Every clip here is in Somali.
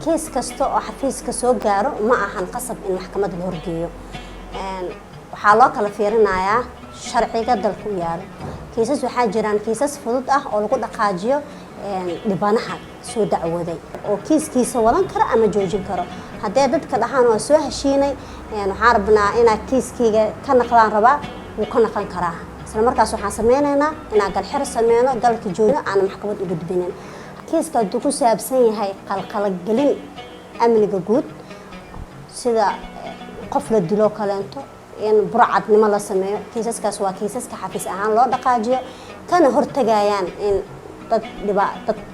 kiis kasta oo xafiiska soo gaaro ma ahan qasab in maxkamad la horgeeyo waxaa loo kala fiirinayaa sharciga dalka u yaalo kiisas waxaa jiraan kiisas fudud ah oo lagu dhaqaajiyo dhibanaha soo dacwaday oo kiiskiisa wadan karo ama joojin karo haddii dadka dhaxaan waa soo heshiinay waxaan rabnaa inaa kiiskiga ka naqdaan rabaa wuu ka naqan karaa isla markaas waxaan sameynaynaa inaan galxir sameyno galka joogno aan maxkamad u gudbinin kiiska hadduu ku saabsan yahay qalqalgelin amniga guud sida qof la dilo kaleento in burcadnimo la sameeyo kiisaskaas waa kiisaska xafiis ahaan loo dhaqaajiyo kana hortagayaan in dad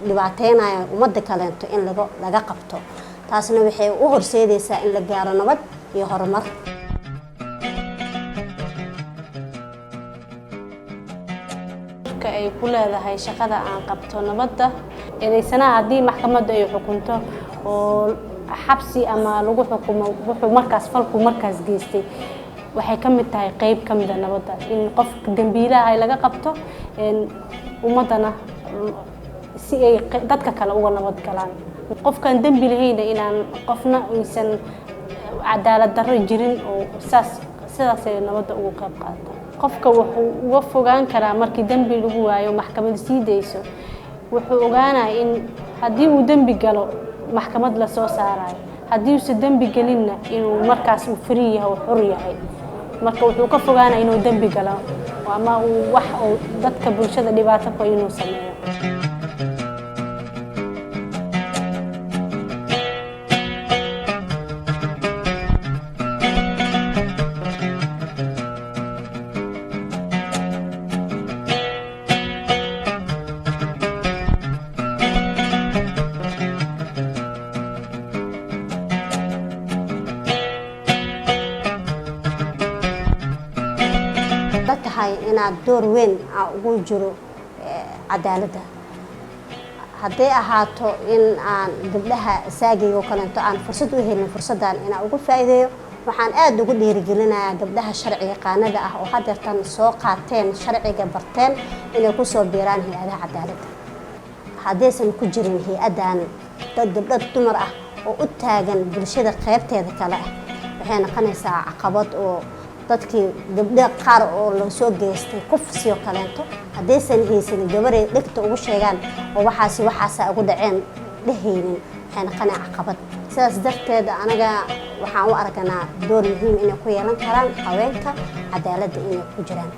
dhibaateynaya ummadda kaleento in laga qabto taasna waxay u horseedaysaa in la gaaro nabad iyo horumar ay ku leedahay shaqada aan qabto nabadda eedaysanaha haddii maxkamaddu ay xukunto oo xabsi ama lagu xukumo wuxuu markaas falku markaas geystay waxay ka mid tahay qayb ka mid ah nabadda in qofka dambiilaha laga qabto ummadana si ay dadka kale uga nabad galaan qofkan dambi lahayna inaan qofna aysan cadaalad darro jirin oo sidaas ay nabadda ugu qayb qaadato qofka wuxuu uga fogaan karaa markii dambi lagu waayo maxkamad sii deyso wuxuu ogaanaa in haddii uu dambi galo maxkamad la soo saarayo haddii uu dambi galinna inuu markaas uu free yahay oo xor yahay marka wuxuu ka fogaanaa inuu dambi galo ama uu wax oo dadka bulshada dhibaato ku inuu sameeyo tahay inaad door weyn ugu jiro cadaaladda haddii ahaato in aan gabdhaha saagiga kaleento aan fursad u helin fursadan inaan ugu faa'iideeyo waxaan aad ugu dhiirigelinayaa gabdhaha sharciga qaanada ah oo hadeertan soo qaateen sharciga barteen inay ku soo biiraan hay'adaha cadaaladda haddaysan ku jirin hay'adan dad gabdho dumar ah oo u taagan bulshada qaybteeda kale ah waxay noqonaysaa caqabad oo dadkii gabdho qaar oo la soo geystay kufsiyo kaleento haddaysan haysan gabaray dhigta ugu sheegaan oo waxaas ugu dhaceen dhahaynin waxay noqonaysaa caqabad sidaas darteed anaga waxaan u aragnaa door muhiim inay ku yeelan karaan haweenka cadaaladda inay ku jiraan